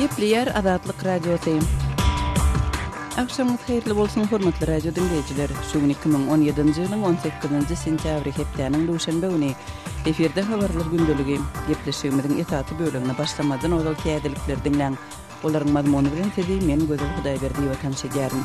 Gepleyer Azatlyk Radiosu. Akşamınız hayırlı bolsun hormatly radio dinleyijiler. Şugun 2017-nji ýylyň 18-nji sentýabry hepdeniň duşanbe güni eferde habarlar gündöligi gepleşigimiziň etaty bölümine başlamadan ol täzelikler dinleň. Olaryň mazmuny bilen sedi men Gözel Hudaýberdi we tanşydýarym.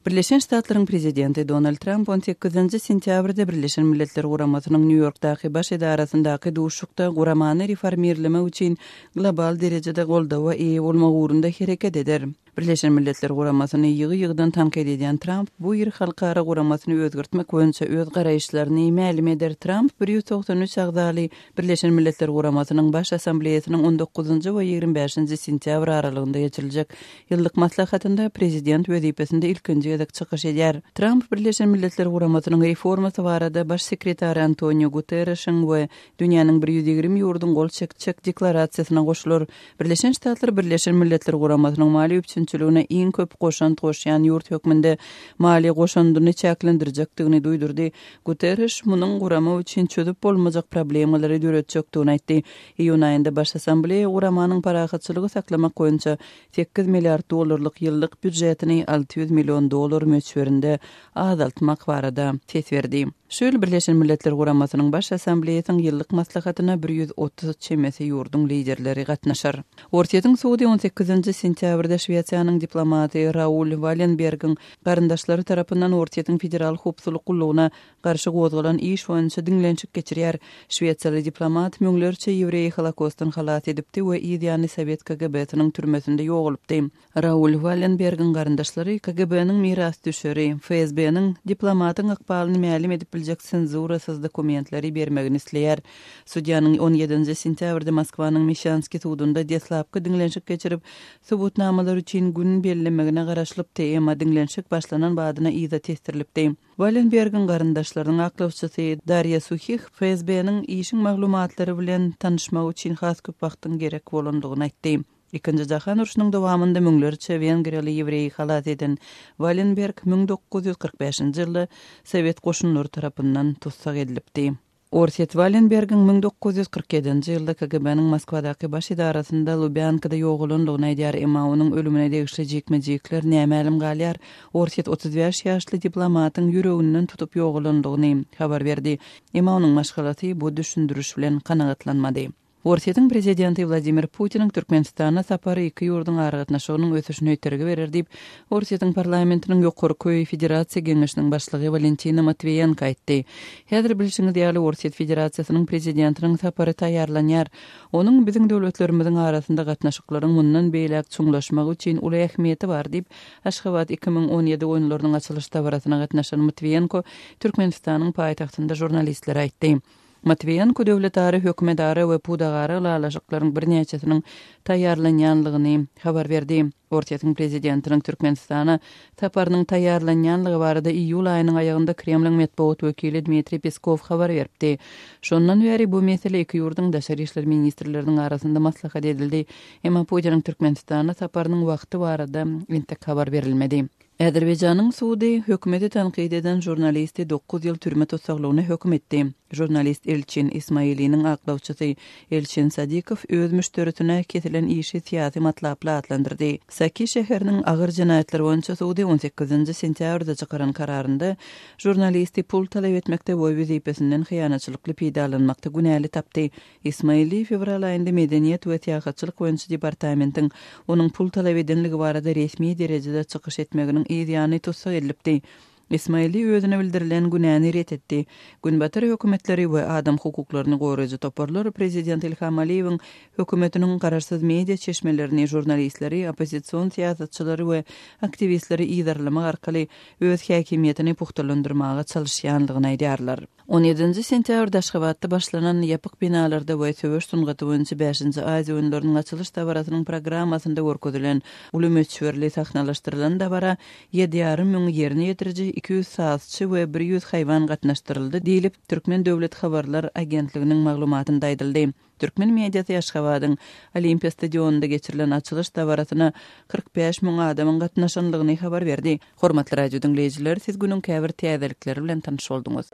Birleşen Ştatlaryň prezidenti Donald Trump 18-nji sentýabrda Birleşen Milletler Guramasynyň New Yorkdaky baş edarasyndaky duşukda guramany reformirleme üçin global derejede goldawa eýe bolmak ugrunda hereket eder. Birleşen Milletler Guramasyny ýygy-ýygydan tanqid edýän Trump bu ýer halkara guramasyny özgertmek boýunça öz garaýşlaryny ma'lum eder. Trump 193 agdaly Birleşen Milletler Guramasynyň baş assambleýasynyň 19-njy we 25-nji sentyabr aralygynda geçiriljek ýyllyk maslahatynda prezident wezipesinde ilkinji gezek çykyş edýär. Trump Birleşen Milletler Guramasynyň reformasy barada baş sekretary Antonio Guterres'iň we dünýäniň 120 ýurdun gol çekçek deklarasiýasyna goşulur. Birleşen Ştatlar Birleşen Milletler Guramasynyň mali üçinçiligine iň köp goşan goşýan ýurt hökmünde mali goşandyny çäklendirjekdigini duýdurdy. Guterres munyň gurama üçin çözüp bolmajak problemleri döretjekdigini aýtdy. Iýun aýynda baş assambleýa guramanyň parahatçylygy saklamak boýunça 8 milliard dollarlyk ýyllyk büdjetini 600 million dollar möçberinde azaltmak barada ses berdi. Şöyle Birleşen Milletler Guramasynyň baş assambleýasynyň ýyllyk maslahatyna 130 çemesi ýurdun liderleri gatnaşar. Ortaýatyň Suudi 18-nji sentýabrda Şweýçarýanyň diplomaty Raoul Wallenbergiň garyndaşlary tarapyndan Ortaýatyň federal hukuk gullugyna garşy gozgalan iş boýunça diňlenşik geçirýär. Şweýçarly diplomat müňlerçe ýewreý holokostdan halat edipdi we ýa-ni Sowet KGB-nyň türmesinde ýogulypdy. Raoul Wallenbergiň garyndaşlary KGB-nyň miras düşeri, FSB-nyň diplomatyň ykbalyny ma'lum edip biljek senzurasyz dokumentleri bermegini isleýär. Sudiýanyň 17-nji sentýabrda Moskwanyň Mishansky sudunda deslapky diňlenşik geçirip, subutnamalar üçin gün bellemegine garaşlypdy, emma diňlenşik başlanan badyna iza testirilipdi. Wallenbergiň garyndaşlarynyň aklawçysy Darya Suhih FSB-nyň işiň maglumatlary bilen tanışmak üçin has köp wagtyň gerek bolandygyny aýtdy. Ikinci Jahan uruşunyň dowamynda müňlerçe Wengriýaly ýewreý halat eden Wallenberg 1945-nji ýylda Sowet goşunlary tarapyndan tutsak edilipdi. Ortaýat Wallenbergiň 1947-nji ýylda KGB-nyň Moskwadaky baş edarasynda Lubyankada ýogulandygyny aýdýar, emma onuň ölümine degişli jekmejekler nämälim galýar. Ortaýat 35 ýaşly diplomatyň ýüreginden tutup ýogulandygyny habar berdi, emma onuň maşgalaty bu düşündürüş bilen kanagatlanmady. Ortaýatyň prezidenti Vladimir Putiniň Türkmenistana sapary iki ýurdun aragatnaşygynyň ösüşine öterge berer diýip Ortaýatyň parlamentiniň ýokary köý federasiýa geňeşiniň başlygy Valentina Matviyenko aýtdy. Häzir bilişiňiz ýaly Ortaýat Federasiýasynyň prezidentiniň sapary taýýarlanýar. Onuň biziň döwletlerimiziň arasynda gatnaşyklaryň mundan beýlek çuňlaşmagy üçin uly ähmiýeti bar diýip Aşgabat 2017 oýunlarynyň açylyş tabarasyna gatnaşan Matviyenko Türkmenistanyň paýtagtynda jurnalistlere aýtdy. Matviyenko döwletdary, hökümdary we pudagary laşyklaryň birnäçesiniň taýýarlanýanlygyny habar berdi. Ortaýatyň prezidentiniň Türkmenistana saparynyň taýýarlanýanlygy barada iýul aýynyň aýagynda Kremliň medeniýet wekili Dmitri Peskov habar berdi. Şondan beri bu mesele iki ýurdun daşary işler ministrleriniň arasynda maslahat edildi. Emma Putiniň Türkmenistana saparynyň wagty barada intek habar berilmedi. Azerbaýjanyň Suudi hökümeti tanqid eden jurnalisti 9 ýyl türme tutsaklygyna hökm etdi. Jurnalist Elçin Ismailiniň aklawçysy Elçin Sadikow öz müşteritine ketilen işi siýasy matlapla atlandyrdy. Saki şäheriniň agyr jinaýatlar boýunça Suudi 18-nji sentýabrda çykaran kararynda jurnalisti pul talap etmekde we wezipesinden hyýanatçylykly peýdalanmakda günäli tapdy. Ismaili fevral aýynda Medeniýet we Täýatçylyk boýunça departamentiň onuň pul talap edenligi barada resmi derejede çykyş etmeginiň ýa-ni tutsak edilipdi. Ismaili özüne bildirilen günäni ret etdi. Günbatar hökümetleri we adam hukuklaryny goraýjy toparlar prezident Ilham Aliýewiň hökümetiniň kararsyz media çeşmelerini jurnalistleri, opposision siýasatçylary we aktivistleri ýydarlamak arkaly öz häkimiýetini puhtalandyrmaga çalışýanlygyny aýdýarlar. 17-nji sentýabrda Aşgabatda başlanan ýapyk binalarda we söwüş sungaty boýunça 5-nji Aziýa oýunlarynyň açylış dabarasynyň programmasynda görkezülen uly möçberli sahnalaşdyrylan dabara 7,5 müň ýerine ýetiriji 200 saatçy we 100 haýwan gatnaşdyryldy diýilip Türkmen Döwlet Habarlar Agentliginiň maglumatynda aýdyldy. Türkmen mediasy Aşgabatyň Olimpiya stadionunda geçirilen açylış dabarasyna 45 müň adamyň gatnaşanlygyny habar berdi. Hormatly radio dinleyijiler, siz günüň käbir täzelikleri bilen tanyş bolduňuz.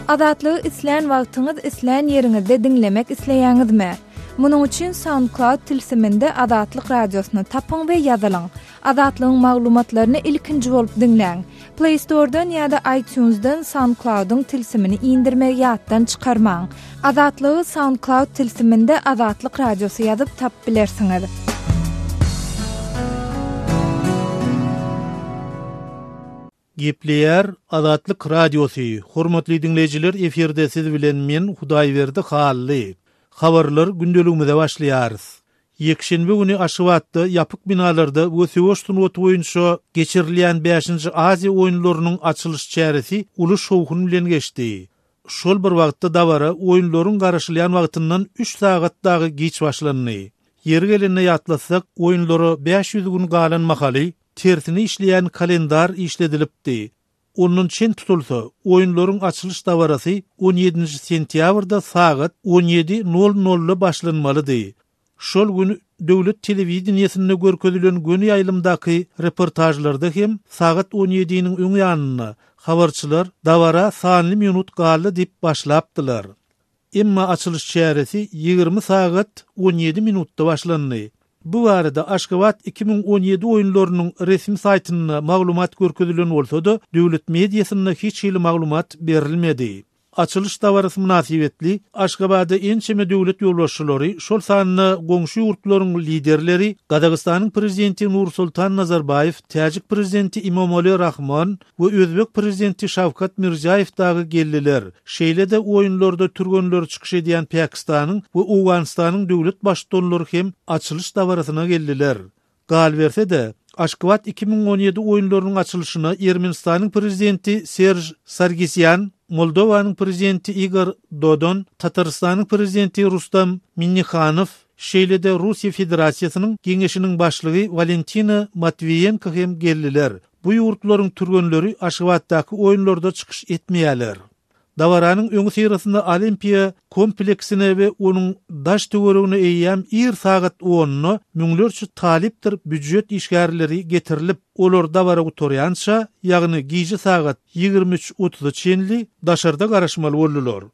Adatlygy isleýän wagtyňyz isleýän ýeriňizde dinlemek isleýäňizmi? Munuň üçin SoundCloud tilsiminde Adatlyk radiosyny tapyň we ýazylyň. Adatlygyň maglumatlaryny ilkinji bolup dinleň. Play Store'dan ýa-da iTunes'dan SoundCloud'un tilsimini indirmek ýatdan çykarmaň. Adatlygy SoundCloud tilsiminde Adatlyk radiosy ýazyp tap bilersiňiz. Gepleýär Adatlyk radiosy. Hormatly dinleýijiler, eferde siz bilen men Hudaýberdi Hally. Habarlar gündeligimize başlaýarys. Yekşenbe güni Aşybatda ýapyk binalarda we Söwüşdün otu boýunça geçirilýän 5-nji Aziýa oýunlarynyň açylyş çäresi uly şowhun bilen geçdi. Şol bir wagtda dawara oýunlaryň garaşylýan wagtyndan 3 sagat dagy geç başlandy. Ýeri gelende ýatlasak, oýunlary 500 gün galan mahaly, tersini işleýän kalendar işledilipdi. Onun çen tutulsa, oýunlaryň açylyş dawarasy 17 sentýabrda sagat 17:00-da başlanmalydy. Şol gün döwlet telewiziýasyna görkezülen gün ýaýlymdaky reportajlarda hem sagat 17-niň öň ýanyna habarçylar dawara sanly minut galy diýip başlapdylar. Emma açylyş çäresi 20 sagat 17 minutda başlandy. Bu arada Aşgabat 2017 oýunlarynyň resmi saýtyna maglumat görkezülen bolsa-da, döwlet mediasyna hiç ýyly maglumat berilmedi. Açylyş dawarasy münasibetli Aşgabatda ençeme döwlet ýolbaşçylary, şol sanyny goňşy ýurtlaryň liderleri, Gadagystanyň prezidenti Nursultan Nazarbayew, Täjik prezidenti İmamoğlu Rahman we Özbek prezidenti Şawkat Mirziýoýew dagy geldiler. Şeýle-de oýunlarda türgenler çykyş edýän Pakistanyň we Awganistanyň döwlet başçylary hem açylyş dawarasyna geldiler. Gal berse-de Aşgabat 2017 oýunlarynyň açylyşyna Ermenistanyň prezidenti Serj Sargsyan, Moldowanyň prezidenti Igor Dodon, Tatarstanyň prezidenti Rustam Minnixanow, şeýle-de Russiýa Federasiýasynyň geňeşiniň başlygy Valentina Matviyenko hem geldiler. Bu ýurtlaryň türgenleri Aşgabatdaky oýunlarda çykyş etmeýärler. Dawaranyň öňü syrasynda Olimpiya kompleksine we onuň daş töweregine eýýän 1 sagat 10-na müňlerçe talipdir büdjet işgärleri getirilip, olar dawara oturýança, ýagny giýji sagat 23:30 çenli daşarda garaşmaly boldular.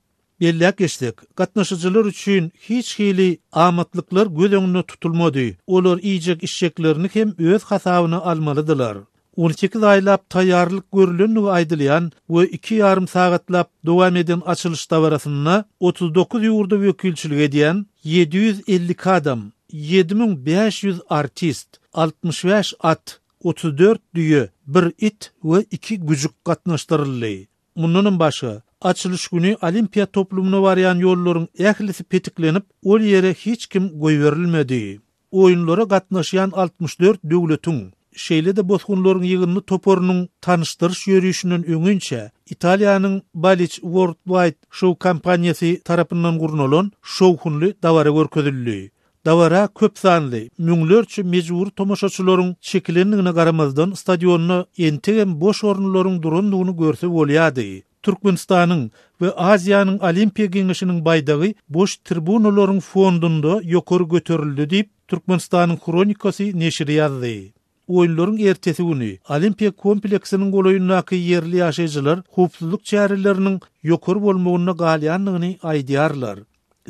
Belläk geçdik. Gatnaşyjylar üçin hiç hili amatlyklar göz öňünde tutulmady. Olar iýjek işçeklerini hem öz hasabyna almalydylar. 18 aylap taýýarlyk görülenligi aýdylýan we 2,5 sagatlap dowam eden açylyş dawarasyna 39 ýurda wekilçilik edýän 750 adam, 7500 artist, 65 at, 34 düýe, 1 it we 2 güjük gatnaşdyryldy. Mundan başga açylyş güni Olimpiya toplumuna barýan ýollaryň ählisi petiklenip, ol ýere hiç kim goýberilmedi. Oýunlara gatnaşýan 64 döwletiň şeýle-de bozgunlaryň ýygyny toporunyň tanışdyryş ýörüşiniň öňünçe Italiýanyň Balich Worldwide Show kompaniýasy tarapyndan gurulan şowhunly dawara görkezildi. Dawara köp sanly, müňlerçe mejbur tomoşaçylaryň çekilenligine garamazdan stadionyna entegem boş orunlaryň durandygyny görse bolýady. Türkmenistanyň we Aziýanyň Olimpiya Geňeşiniň baýdagy boş tribunalaryň fondunda ýokary göterildi diýip Türkmenistanyň kronikasy neşri ýazdy. Oýunlaryň ertesi güni Olimpiya kompleksiniň goloýundaky ýerli ýaşaýjylar howpsuzlyk çäreleriniň ýokary bolmagyna galýanlygyny aýdýarlar.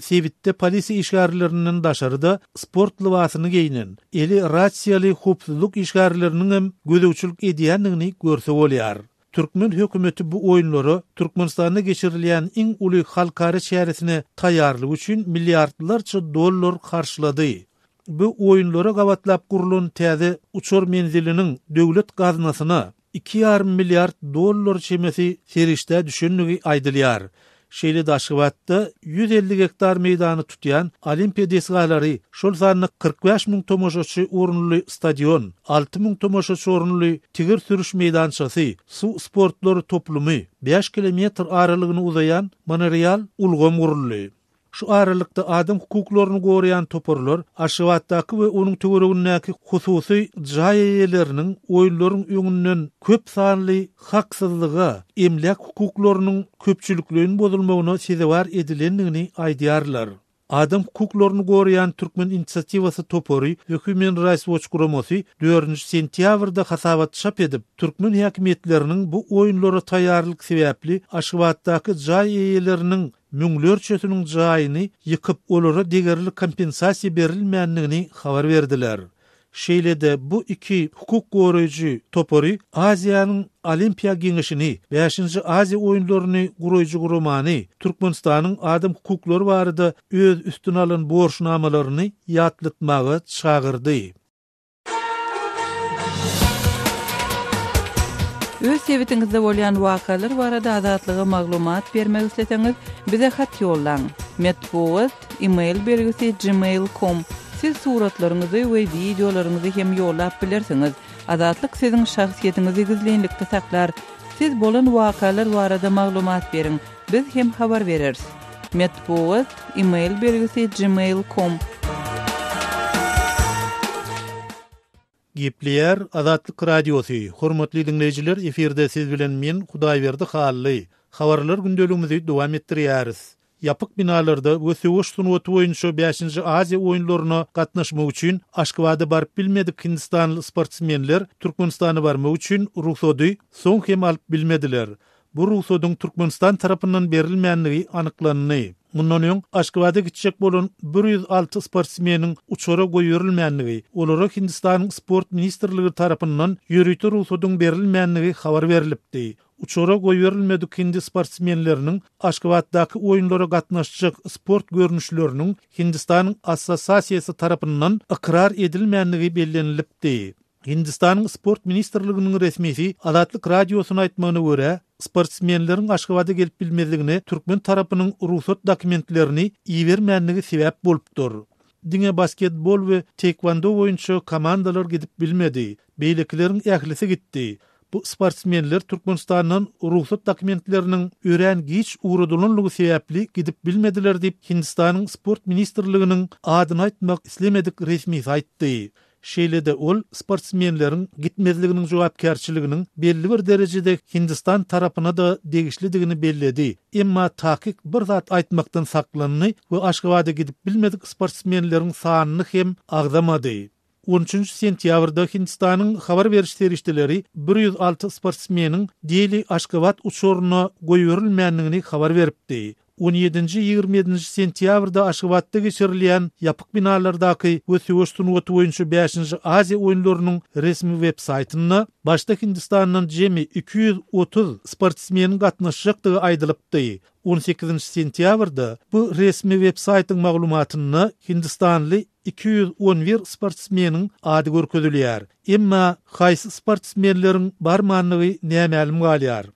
Sebitde polisi işgärlerinden daşarda sport libasyny giyinen, eli rassiýaly howpsuzlyk işgärleriniň hem gözegçilik edýänligini görse bolýar. Türkmen hökümeti bu oýunlary Türkmenistanda geçirilýän iň uly halkary çäresine taýýarlyk üçin milliardlarça dollar karşylady. Bu oýunlara gawatlap gurulan täze uçur menziliniň döwlet gaznasyna 2,5 milliard dollar çemesi serişde düşünlügi aýdylýar. Şeýle Aşgabatda 150 hektar meýdany tutýan Olimpiya desgalary, şol sanyny 45 000 tomoşaçy orunly stadion, 6 000 tomoşaçy orunly tigir sürüş meýdançasy, su sportlary toplumy, 5 kilometr aralygyny uzayan monoreal ulgam guruldy. Şu aralykda adam hukuklaryny gorayan toporlar Aşgabatdaky we onuň töweregindäki hususy jaýaýerleriniň oýunlaryň öňünden köp sanly haksyzlyga, emlek hukuklarynyň köpçülikliginiň bozulmagyna sebäp edilendigini aýdýarlar. Adam hukuklaryny gorayan Türkmen inisiativasy topory Human Rights Watch guramasy 4 sentýabrda hasabat çap edip Türkmen häkimetleriniň bu oýunlara taýýarlyk sebäpli Aşgabatdaky jaý eýeleriniň müňlerçesiniň jaýyny ýykyp olara degerli kompensasiýa berilmänligini habar berdiler. Şeýlede bu iki hukuk goraýjy topory Aziýanyň Olimpiya Giňeşini 5-nji Aziýa oýunlaryny guraýjy guramany Türkmenistanyň adam hukuklary barada öz üstüne alan borçnamalaryny ýatlatmagy çağırdy. Öz sebetiňizde bolýan wakalar barada azatlyga maglumat bermek isleseňiz bize hat ýollaň. Metbuat email belgisi gmail.com. Siz suratlaryňyzy we videolaryňyzy hem ýollap bilersiňiz. Azatlyk siziň şahsiýetiňizi gizlenlikde saklar. Siz bolan wakalar barada maglumat beriň. Biz hem habar bereriz. Metbuat email belgisi gmail.com. Gepleyer Azatlyk Radiosu. Hormatly dinleyijiler, eferde siz bilen men Hudaýberdi Hally. Habarlar gündeligimizi dowam etdirýäris. Yapık binalarda we söwüş sunuwaty boýunça 5-nji Aziýa oýunlaryna gatnaşmak üçin Aşgabatda barıp bilmedik Hindistanly sportsmenler Türkmenistana barmak üçin ruhsady soň hem alyp bilmediler. Bu ruhsadyň Türkmenistan tarapyndan berilmänligi anyklandy. Mundan öň Aşgabatda gitjek bolan 106 sportsmeniň uçara goýurilmänligi, olara Hindistanyň sport ministrligi tarapyndan ýürüýte ruhsadyň berilmänligi habar berilipdi. Uçara goýurilmedik hindi sportsmenleriniň Aşgabatdaky oýunlara gatnaşjak sport görnüşleriniň Hindistanyň assosiasiýasy tarapyndan ikrar edilmänligi bellenilipdi. Hindistanyň sport ministrliginiň resmisi Azatlyk Radiosyna aýtmagyna görä, sportsmenleriň Aşgabatda gelip bilmezligine Türkmen tarapynyň ruhsat dokumentlerini iýermänligi sebäp bolupdyr. Diňe basketbol we taekwondo boýunça komandalar gidip bilmedi. Beýlekleriň ählisi gitdi. Bu sportsmenler Türkmenistanyň ruhsat dokumentleriniň öýrengiç uğradylanlygy sebäpli gidip bilmediler diýip Hindistanyň sport ministrliginiň adyny aýtmak islemedik resmisi aýtdy. Şeýlede ol sportsmenleriň gitmezliginiň jogapkärçiliginiň belli bir derejede Hindistan tarapyna da degişlidigini belledi. Emma tahkik bir zat aýtmakdan saklandy we Aşgabatda gidip bilmedik sportsmenleriň sanyny hem agdamady. 13 sentýabrda Hindistanyň habar beriş serişdeleri 106 sportsmeniň diýeli Aşgabat uçuryna goýurilmänligini habar beripdi. 17-27 sentýabrda Aşgabatda geçirilýän yapyk binalardaky we söwüş sunuwaty boýunça 5-nji Aziýa oýunlarynyň resmi web saýtyna başda Hindistanyň jemi 230 sportsmeniň gatnaşjakdygy aýdylypdy. 18 sentýabrda bu resmi web saýtyň maglumatyny Hindistanly 211 sportsmeniň ady görkezilýär. Emma haýsy sportsmenleriň barmanlygy nämälim galýar?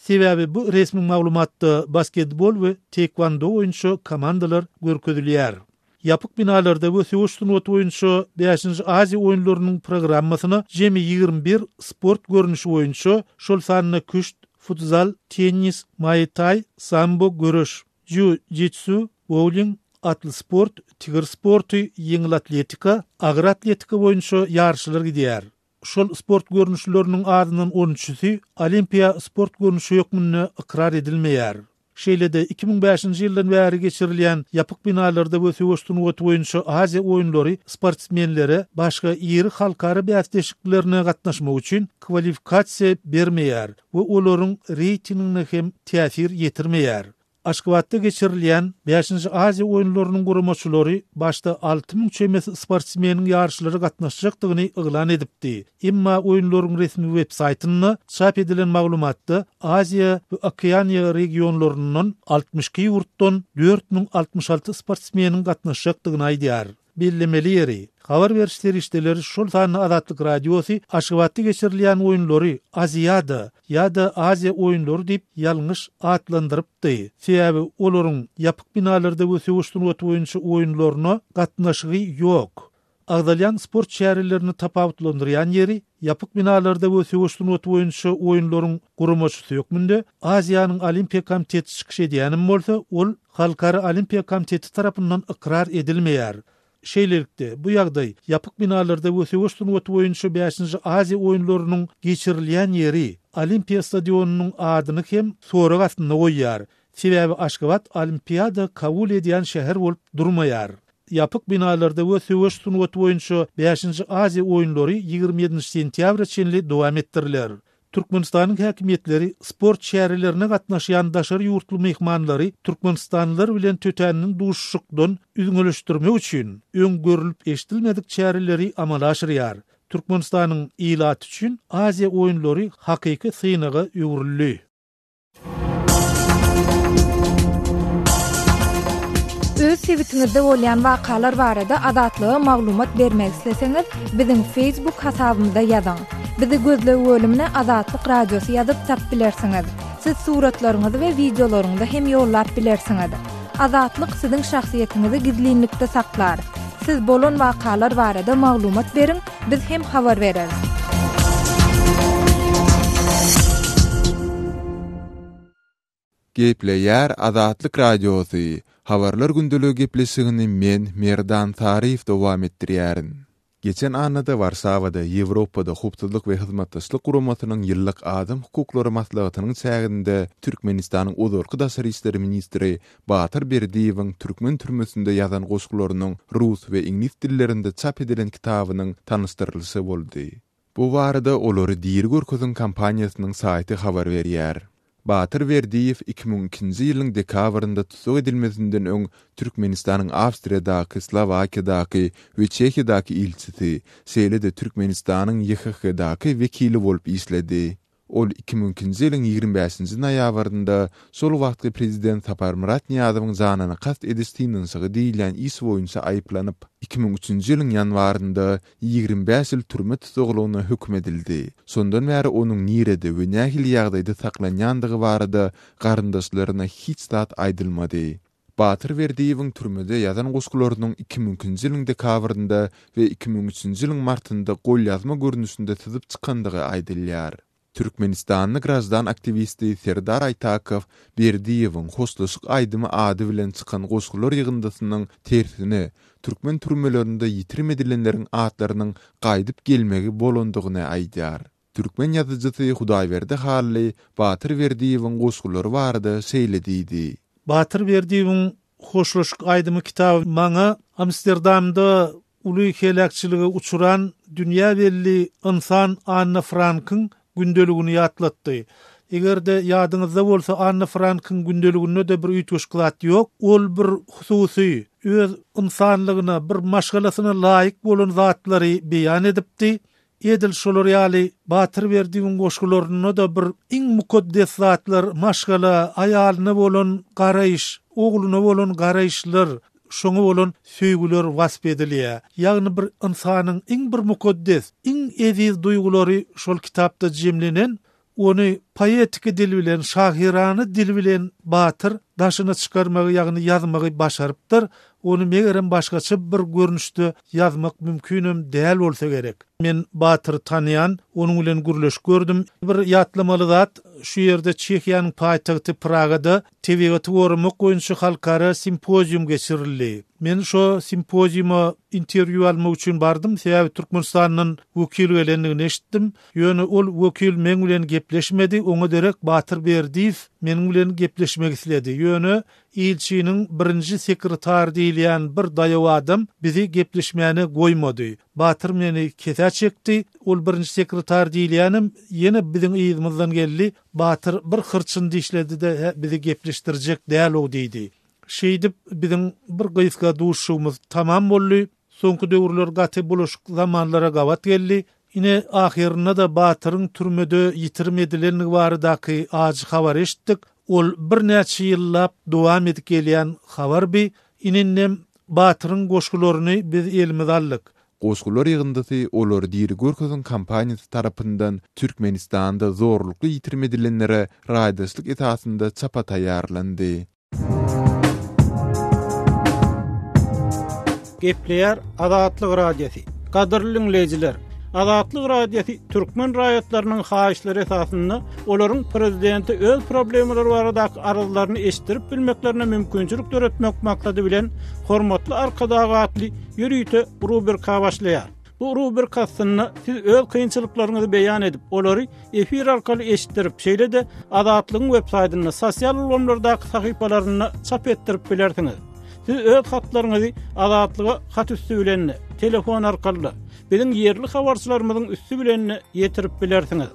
Sebäbi bu resmi maglumatda basketbol we taekwondo boýunça komandalar görkezilýär. Yapyk binalarda we söwüş sunuwaty boýunça 5-nji Aziýa oýunlarynyň programmasyna jemi 21 sport görnüşi boýunça şol sanyna küşt, futsal, tennis, muay thai, sambo görüş, jiu-jitsu, bowling, atly sport, tigir sporty, ýeňil atletika, agyr atletika boýunça ýarşylar gidýär. Şol sport görnüşleriniň adynyň 13-si Olimpiya sport görnüşi ýokmuny ikrar edilmeýär. Şeýlede 2005-nji ýyldan bäri geçirilýän yapyk binalarda we söwüş sunuwaty boýunça Aziýa oýunlary sportsmenlere başga ýeri halkary bäsdeşiklerine gatnaşmak üçin kwalifikasiýa bermeýär we olaryň reytingine hem täsir ýetirmeýär. Aşgabatda geçirilýän 5-nji Aziýa oýunlarynyň guramaçylary başda 6000 çemesi sportsmeniň ýarşylary gatnaşjakdygyny eglan edipdi. Emma oýunlaryň resmi web saýtyna çap edilen maglumatda Aziýa we Okeaniýa regionlarynyň 62 ýurtdan 4066 sportsmeniň gatnaşjakdygyny aýdýar. Bellemeleri habar beriş serişdeleri şol sanyny Azatlyk Radiosu Aşgabatda geçirilýän oýunlary Aziýada ýa-da Aziýa oýunlary diýip ýalňyş atlandyrypdy. Sebäbi olaryň yapyk binalarda we söwüş sunuwaty boýunça oýunlaryna gatnaşygy ýok. Agdalýan sport şäherlerini tapawutlandyrýan ýeri yapyk binalarda we söwüş sunuwaty boýunça oýunlaryň guramaçysy ýokmundy. Aziýanyň Olimpiya komiteti çykyş edýänim bolsa, ol Halkara Olimpiya komiteti tarapyndan ikrar edilmeýär. Şeýlelikde bu ýagdaý yapyk binalarda we söwüş sunuwaty boýunça 5-nji Aziýa oýunlarynyň geçirilýän ýeri Olimpiya stadionunyň adyny hem sorak astyna goýýar. Sebäbi Aşgabat olimpiada kabul edýän şäher bolup durmaýar. Yapık binalarda we söwüş sunwaty boýunça 5-nji Aziýa oýunlary 27 sentýabr çenli dowam etdirilýär. Türkmenistanyň häkimetleri sport şäherlerine gatnaşýan daşary ýurtly mehmanlary türkmenistanlylar bilen tötäniniň duşuşykdan üňeleşdirmek üçin öňgörülip eşdilmedik şäherleri amala aşyrýar. Türkmenistanyň ilaty üçin Aziýa oýunlary hakyky synaga öwrildi. Öz sewitingizde bolýan wakalar barada adatlyga maglumat bermek isleseňiz, biziň Facebook hasabymyzda ýazyň. Bizi gözlegi bölümine Adatlyk Radiosu ýazyp tap bilersiňiz. Siz suratlaryňyzy we videolaryňyzy hem ýollap bilersiňiz. Adatlyk siziň şahsiýetiniňizi gizlinlikde saklar. Siz bolan wakalar barada maglumat beriň, biz hem habar bereriz. Gepleýär Adatlyk Radiosu. Habarlar gündeligi gepleşigini men Merdan Tarif dowam etdirýärin. Geçen anada Warsawada Ýewropada hukukçylyk we hyzmatdaşlyk guramatynyň ýyllyk adam hukuklary maslahatynyň çäginde Türkmenistanyň ozurky daşary işleri ministri Batyr Berdiýewiň türkmen türmesinde ýazan goşgularynyň rus we ingliz dillerinde çap edilen kitabynyň tanışdyrylşy boldy. Bu barada olary diýer görkezin kampaniýasynyň saýty habar berýär. Batyr Berdiýew 2002-nji ýylyň dekabrynda tutuk edilmesinden öň Türkmenistanyň Awstriýadaky, Slowakiýadaky we Çekiýadaky ilçisi, şeýle-de Türkmenistanyň YHK-daky wekili bolup işledi. Ol 2002-nji ýylyň 25-nji noýabrynda şol wagtky prezident Saparmurat Niýazowyň janyny kast edişdiňden sygy diýilen iş boýunça aýplanyp 2003-nji ýylyň ýanwarynda 25 ýyl türme tutuglygyna hökm edildi. Sondan bäri onuň nirede we nähil ýagdaýda saklanýandygy barada garyndaşlaryna hiç zat aýdylmady. Batyr Berdiýewiň türmede ýazan goşgularynyň 2002-nji ýylyň dekabrynda we 2003-nji ýylyň martynda gol ýazma görnüşinde tyzyp çykandygy aýdylýar. Türkmenistanly grazdan aktivisti Serdar Aytakow Berdiýewiň hoşlaşyk aýdymy ady bilen çykan goşgular ýygyndasynyň tersine türkmen türmelerinde ýitirmedilenleriň atlarynyň gaýdyp gelmegi bolandygyny aýdýar. Türkmen ýazyjysy Hudaýberdi Hally Batyr Berdiýewiň goşgulary barada şeýlediydi. Batyr Berdiýewiň hoşlaşyk aýdymy kitaby maňa Amsterdamda uly helakçylyga uçuran dünýä belli insan Anne Frank'yň gündeligini ýatlatdy. Egerde ýadyňyzda bolsa Anne Frank'yň gündeliginde de bir üýtgeşklat ýok. Ol bir hususy öz insanlygyna bir maşgalasyna laýyk bolan zatlary beýan edipdi. Edil şolar ýaly Batyr Berdiýewiň goşgularyna da bir iň mukaddes zatlar, maşgala, aýalyna bolan garaýyş, ogluna bolan garaýyşlar, şoňa bolan söýgüler wasp edilýär. Ýagny bir insanyň iň bir mukaddes, iň eziz duýgulary şol kitapda jemlenen, ony poetik dil bilen, şahirany dil bilen Batyr daşyna çykarmagy, ýagny ýazmagy başarypdyr. Onu megerem başgaça bir görnüşde ýazmak mümkünem däl bolsa gerek. Men Batyry tanıyan, onuň bilen gürleş gördüm. Bir ýatlamaly zat şu ýerde Çekiýanyň paýtagty Pragada TV-ge töwermek boýunça halkara simpozium geçirildi. Men şo simpoziuma interview almak üçin bardym. Sebäbi Türkmenistanyň wekili gelendigini eşitdim. Ýöne ol wekil men bilen gepleşmedi. Oňa derek Batyr Berdiýew men bilen gepleşmek isledi. Ýöne ilçiniň birinji sekretary diýilen bir daýaw adam bizi gepleşmäne goýmady. Batyr meni kese çekdi. Ol birinji sekretary diýilenim ýene biziň ýyzymyzdan geldi. Batyr bir hırçyndy işledi de bizi gepleşdirjek däl o diýdi. Şeýdip biziň bir gyýyska duşuşymyz tamam boldy. Soňky döwürler gaty buluşyk zamanlara gawat geldi. Ine ahirine da Batyryň türmede ýitirmedilenligi baradaky aji habar eşitdik. Ol bir näçe ýyllap dowam edip gelýän habar bi. Inenem Batyryň goşgularyny biz elimize aldyk. Goşgular ýygyndasy olar diýeri görkezin kampaniýasy tarapyndan Türkmenistanda zorlukly ýitirmedilenlere raýdaşlyk esasynda çapa taýýarlandy. Gepleýär Adatlyk Radiosu. Gadyrly dinleýijiler, Adatlyk Radiosu türkmen raýatlarynyň haýyşlary esasynda olaryň prezidenti öz problemleri baradaky aralylaryny eşdirip bilmeklerine mümkinçilik töretmek maksady bilen hormatly arkadagatly ýürüýte rubrika başlaýar. Bu rubrikasyny siz öz kynçylyklaryňyzy beýan edip, olary efir arkaly eşitdirip, şeýle de Adatlygyň web-saýtyna, sosial ulanlardaky sahypalaryna çap etdirip bilersiňiz. Siz öz hatlaryňyzy Adatlyga hat üstü bilen telefon arkaly biziň yerli habarçylarymyzyň üstü bilen ýetirip bilersiňiz.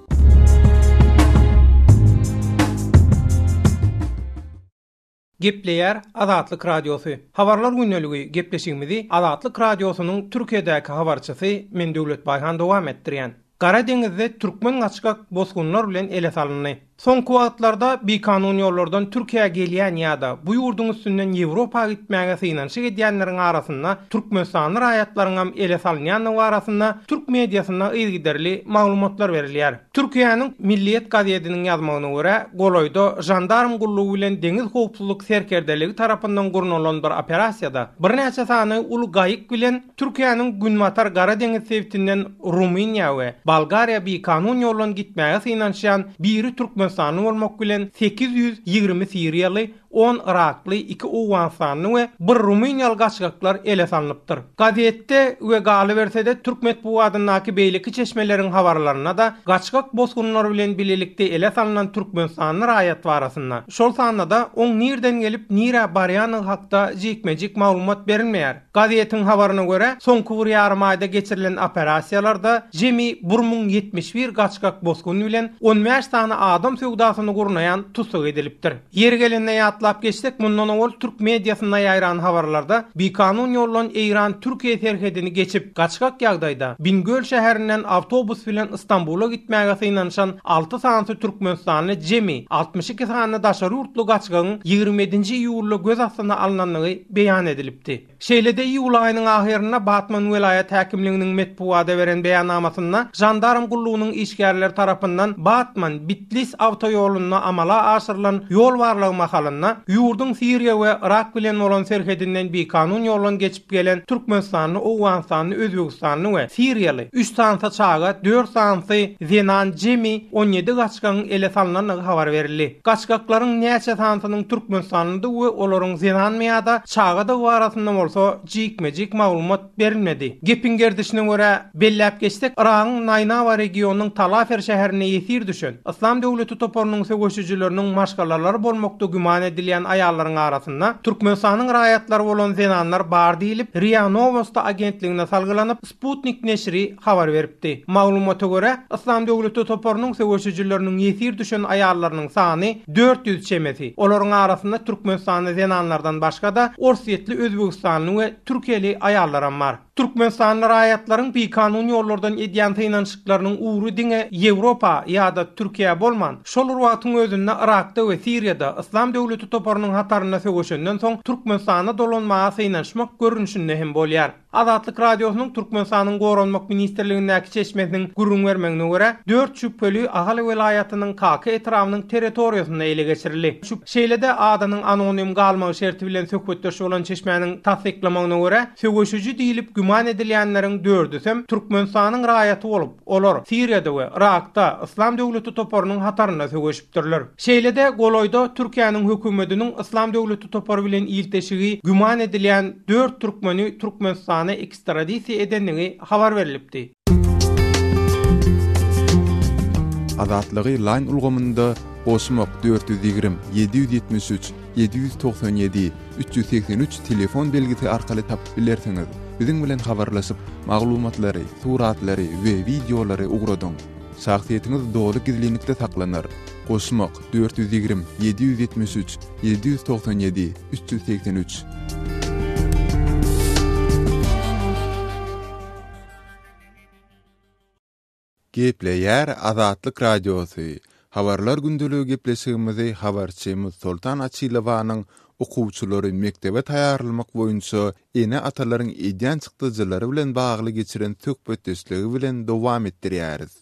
Gepleýär Adatlyk radiosu. Habarlar günneligi gepleşigimizi Adatlyk radiosynyň Türkiýedäki habarçysy men Döwlet Baýhan dowam etdirýän. Gara deňizde türkmen gaçkak bozgunlar bilen ele salyndy. Soňky wagtlarda bikanun ýollardan Türkiýe gelýän ýa-da bu ýurdun üstünden Ýewropa gitmäge synanşyk edýänleriň arasynda Türkmenistan raýatlarynyň ele salynýanyň arasynda türk mediasyna ýygyderli maglumatlar berilýär. Türkiýanyň Milliýet gazetiniň ýazmagyna görä, Goloýda jandarm gullugy bilen deňiz howpsuzlyk serkerdeligi tarapyndan gurnulan bir operasiýada bir näçe sany ulu gaýyk bilen Türkiýanyň Günmatar Gara deňiz sebitinden Ruminiýa we Bolgariýa bikanun ýollan gitmäge synanşan biri Türkmenistan'ın olmak bilen 820 Siriyalı, 10 Iraklı, 2 Uwanstanlı ve 1 Rumunyalı gaçkaklar ele salınıptır. Gazetde ve galy bersede Türk metbuatyndaky beýleki çeşmelerin habarlaryna da gaçkak bozgunlar bilen bilelikde ele salynan Türkmenistanly raýat barasynda. Şol sanda da oň nirden gelip nire barýany hakda jekmejik maglumat berilmeýär. Gazetiň habaryna görä, soňky bir ýarym aýda geçirilen operasiýalarda jemi 1071 gaçkak bozgun bilen 15 sany adam söwdasyny gurnayan tutsak edilipdir. Yer gelende atlap geçsek, mundan ol Türk mediasyna ýaýran habarlarda bikanun ýollan Eýran Türkiýe terhedini geçip gaçkak ýagdaýda Bingöl şäherinden awtobus bilen Istanbula gitmäge synanşan 6 sany Türkmenistanly jemi 62 sany daşary ýurtly gaçkagyň 27-nji iýulda göz astyna alynanlygy beýan edilipdi. Şeýlede iýul aýynyň ahyryna Batman welaýat häkimliginiň metbuata beren beýannamasynda jandarm gullugynyň işgärleri tarapyndan Batman Bitlis awtoýoluna amala aşyrylan ýol barlygy mahalynda ýurdun Siriýa we Irak bilen bolan serhedinden bir kanun ýollan geçip gelen Türkmenistanly, Uwanstanly, Özbegistanly we Siriýaly 3 sansa çaga 4 sansy Zenan jemi 17 gaçkagyň ele salynanyny habar berildi. Gaçkaklaryň näçe sansynyň Türkmenistanly we olaryň Zenan ýa-da çaga da arasynda bolsa jekmejik maglumat berilmedi. Gepin gerdişine görä belläp geçsek, Iragyň Nainawa regionunyň Talafer şäherine ýetir düşen İslam döwleti toparynyň söwüşçüleriniň maşgalalary bolmakda güman edilýän aýallaryň arasynda Türkmenistanyň raýatlary bolan zenanlar bar diýilip RIA Novosti agentligine salgylanyp Sputnik neşri habar beripdi. Maglumata görä, İslam döwleti toparynyň söwüşçüleriniň ýetir düşen aýallarynyň sany 400 çemesi. Olaryň arasynda Türkmenistanyň zenanlardan başga da Orsetli, Özbegistanly we Türkiýeli aýallar bar. Türkmenistanly raýatlaryň bikanun ýollardan edýän synanşyklarynyň uğru diňe Ýewropa ýa-da Türkiýe bolman. Şol wagtyň özünde Irakda we Siriýada İslam döwleti toparynyň hataryna söwüşenden soň Türkmenistana dolanmaga synanşmak görünüşinde hem bolýar. Adatlyk radiosynyň Türkmenistanyň Goranmak ministrligindäki çeşmesiniň gurrun bermegine görä 4 şüpheli Ahaly welaýatynyň Kaka etrawynyň territoriýasyna ele geçirildi. Şeýlede adanyň anonim galmagy şerti bilen söhbetdeş bolan çeşmeniň tasdiklamagyna görä söwüşüji diýilip güman edilýänleriň 4'ü Türkmenistanyň raýaty bolup, olar Siriýada we Irakda İslam döwleti toparynyň hataryna söwüşipdirler. Şeýlede Goloýda Türkiýanyň hökümetiniň İslam döwleti topary bilen ilteşigi güman edilýän 4 türkmeni Türkmenistana ekstradisiýa edenligi habar berilipdi. Adatlygy line ulgamynda Osmok 420 773 797 383 telefon belgisi arkaly tapyp bilersiňiz. Biziň bilen habarlaşyp maglumatlary, suratlary we videolary ugradyň. Şahsiýetiniz dogry gizlilikde saklanır. Osmok 420 773 797 383. Gepleýär Adatlyk radiosu. Habarlar gündeligi gepleşigimizi habarçymyz Sultan Açylowanyň okuwçylary mektebe taýýarlanmak boýunça ene atalaryň edýän çykdyjylary bilen bagly geçiren söhbetdeşligi bilen dowam etdirýäris.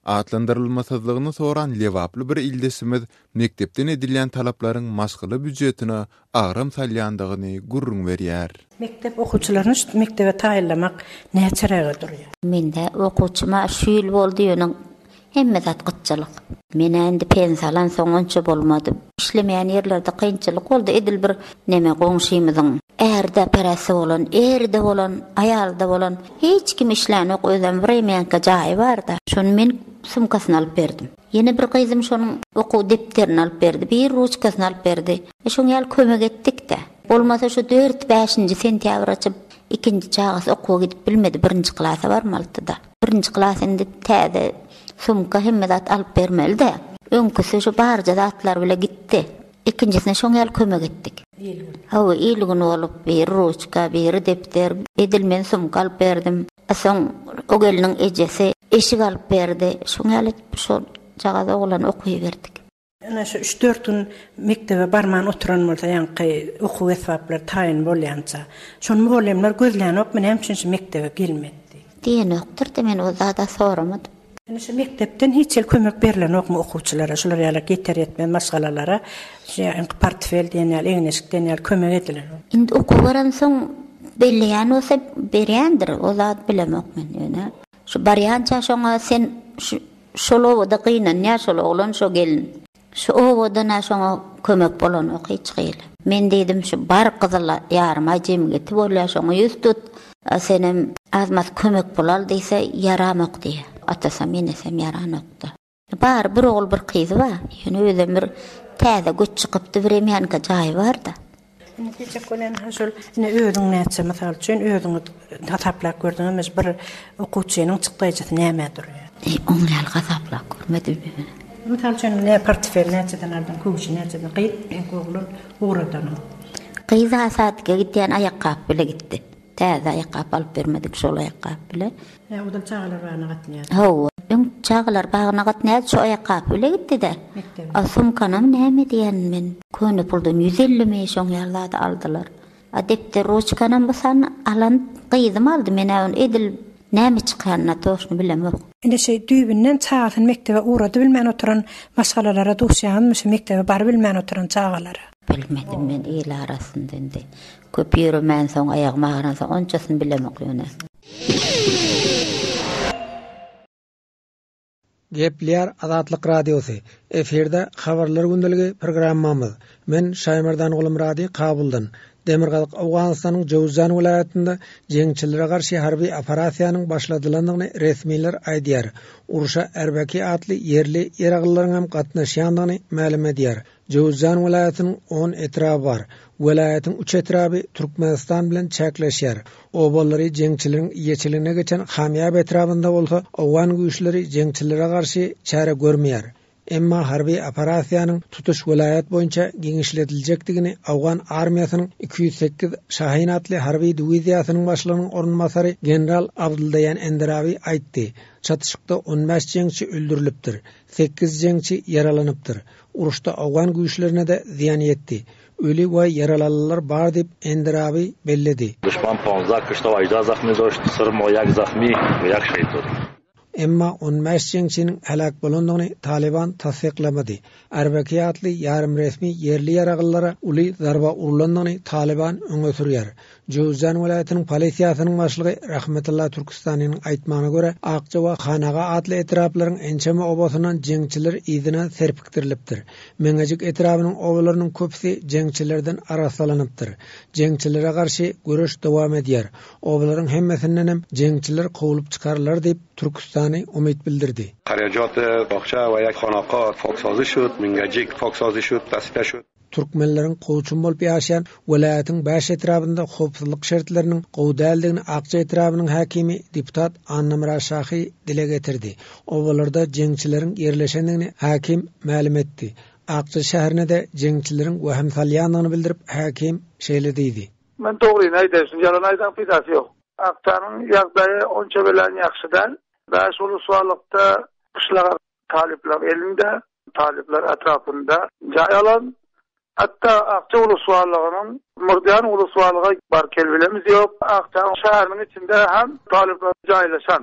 Atlandyrylmasazlygyny soran lewaply bir ildesimiz mektepden edilýän talaplaryň maşgyly büdjetine agram salýandygyny gurrun berýär. Mektep okuwçylaryny mektebe taýýarlamak näçe räge durýar? Mende okuwçyma şu ýyl boldy ýöne hemme zat gytçylyk. Men endi pensiyalan soňunça bolmady. İşlemeýän ýerlerde kynçylyk boldy. Edil bir neme goňşymyzyň erde peresi bolan, erde bolan, ayalda bolan hiç kim işläni ok özüm biremeýänke jaý bar da. Şonu men sumkasyny alyp berdim. Yine bir gyzym şonuň okuw depterini alyp berdi, bir ruçkasyny alyp berdi. Şoňa ýaly kömek etdik de. Bolmasa şu 4-5-nji sentýabr açyp ikinji çağız okuwa gidip bilmedi, birinji klasa barmaldy da. Birinji klas indi täze sumka hemmedat alyp bermeli de. Öňküsü şu barja zatlar bile gitdi. İkincisine şoňa ýaly kömek etdik. Hawa ýylgyny olup bir ruçka, bir depter, edilmen sumka alyp berdim. Soň o geliniň ejesi eşik alyp berdi. Şoňa ýaly şu çağada oğlan okuýy berdik. Ana şu 3-4 gün mektebe barman oturan bolsa ýanky okuw esbaplar taýin bolýança. Şonu mugallimler gözlänip men hem üçin mektebe gelmedi. Diýenokdur da men o zada soramadym. Ana şu mektepden hiç el kömek berilen okma okuwçylara, şolar ýaly geter etme masgalalara, ýa-ni portfel diýen ýaly eňneşikden ýaly kömek ediler. Indi okuw baran soň belliýän bolsa berýändir, o zat bilemek men ýöne. Şu barýança şoňa sen şolowda gynan ýa şol oglan şo gelin. Şu owodana şoňa kömek bolan ok hiç gyýly. Men dedim şu bar gyzyla ýarym ajym getip bolýar şoňa ýüz tut. Senem azmat kömek bolal diýse yaramak diýe. Atasam enesem yaranokda. Bar bir ogul bir kyzy bar. Ýöne özüm bir täze göç çykypdy biremeýänke jaý bar da. Geçe kolen haşol ne özüň näçe mysal üçin özüňi tasaplap gördüňiz bir okuwçynyň çykdyjy nämedir? Oňa ýaly gazaplap görmedim. Mysal üçin ne portfel näçeden aldyň, köwşi näçeden gyýt, oglun uğradan. Gyza saatga gitýän ayakkap bile gitdi. Täze ayakkap alyp bermedik şol ayakkap bile. Odan çağalar bagyna gatnaýar. Hawa, çağalar bagyna gatnaýar şo ayakkap bile gitdi de. Sumkanam näme diýen men? Köne puldan 150 mi şoň ýerlerde aldylar. Depter ruçkanam basan alan gyzym aldy, men onu edil näme çykanyna toşny bilemok. Indi düýbinden çağatyn mektebe uğrady bilmän oturan masgalalara duşýanmy, mektebe bar bilmän oturan çağalara. Bilmedim men el arasynda indi. Köp ýürümän soň ayagma aransa onçasyny bilemok ýöne. Gepler Azatlyk Radiosu. Eferde habarlar gündəligi programmamız. Men Şaýmardan Gulum Radi Kabuldan. Demirgazyk Awganystanyň Jowzan vilayatynda jeňçilere garşy harby operasiýanyň başladylandygyny resmiler aýdýar. Uruşa Erbeki atly yerli ýeraglylaryň hem gatnaşýandygyny ma'lum edýär. Jowzan vilayatynyň 10 etrabı bar. Vilayatyň 3 etrabı Türkmenistan bilen çäkleşýär. Obollary jeňçileriň ýeçiligine geçen Hamýab etrabynda bolsa, Awgan güýçleri jeňçilere garşy çäre görmeýär. Emma harby operasiýanyň tutuş vilayat boýunça giňişletiljekdigini Awgan armiýasynyň 208 Şahin atly harby diwiziýasynyň başlygynyň ornmasary general Abduldayan Enderawi aýtdy. Çatışykda 15 jeňçi öldürilipdir, 8 jeňçi yaralanypdyr. Uruşda Awgan güýçlerine de ziýan ýetdi. Ölü we yaralanlar bar dip Enderawi belledi. Düşman 15 kişi wajda zahmy doşdy, sırmo ýak zahmy, ýak şeýt boldy. Emma 15 jeňçiniň halak bolandygyny Taliban tasdiklamady. Erbeki atly ýarym resmi yerli ýaragyllara uly zarba urulandygyny Taliban öňe sürýär. Jowzan vilayatynyň polisiýasynyň başlygy Rahmetullah Türkistanyň aýtmagyna görä, Akça we Hanaga atly etraplaryň ençeme obasynyň jeňçiler ýzyna serpikdirilipdir. Meňejik etrabynyň obalarynyň köpsi jeňçilerden arassalanypdyr. Jeňçilere garşy görüş dowam edýär. Obalaryň hemmesinden hem jeňçiler gowylyp çykarlar diýip Türkistany umyt bildirdi. Karajat Bakça we ýak Hanaka foksazy şut, Meňejik foksazy şut, tasfiýe şut. Türkmenlerin qoğuçun bolup ýaşaýan welaýatyň baş etrabynda howpsuzlyk şertleriniň gowdaldygyny Akça etrabynyň hakimi deputat Annamra Şahy dile getirdi. Owalarda jeňçileriň ýerleşendigini hakim ma'lum etdi. Akça şäherine de jeňçileriň waham salýandygyny bildirip hakim şeýle diýdi. Men dogry näýdäsin, ýalanaýdan pidasy ýok. Akçanyň ýagdaýy onça bilen ýakşydan. Baş uluslarlykda kışlagar talipler elinde, talipler etrafında jaý alan. Hatta Akça uluslarlygynyň Murdiýan uluslarlyga bar kelbilemiz ýok. Akça şäheriniň içinde hem talipler jaýlaşan.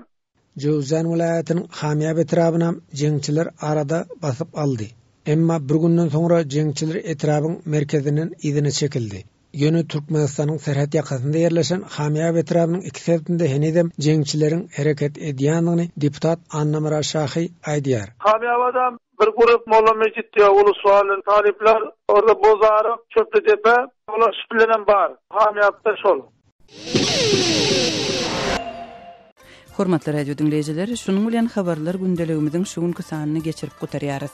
Jowzan vilayatynyň Hamýab etrabyna jeňçiler arada basyp aldy. Emma bir günden soňra jeňçiler etrabyň merkezinden ýzyny çekildi. Yönü Türkmenistan'ın serhat yakasında yerleşen Hamiyab etrafının iki sebtinde henidem jeňçilerin hareket edýändigini deputat Anna Mara Şahy aýdýar. Hamiyabada bir grup Molla Mecit diye ulusal talipler orada bozarıp Çöptetepe olar şüphelen bar. Hamiyabda şol. Hormatly radio dinleyijiler, şunun bilen habarlar gündeligimiziň şuňky sanyny geçirip gutarýarys.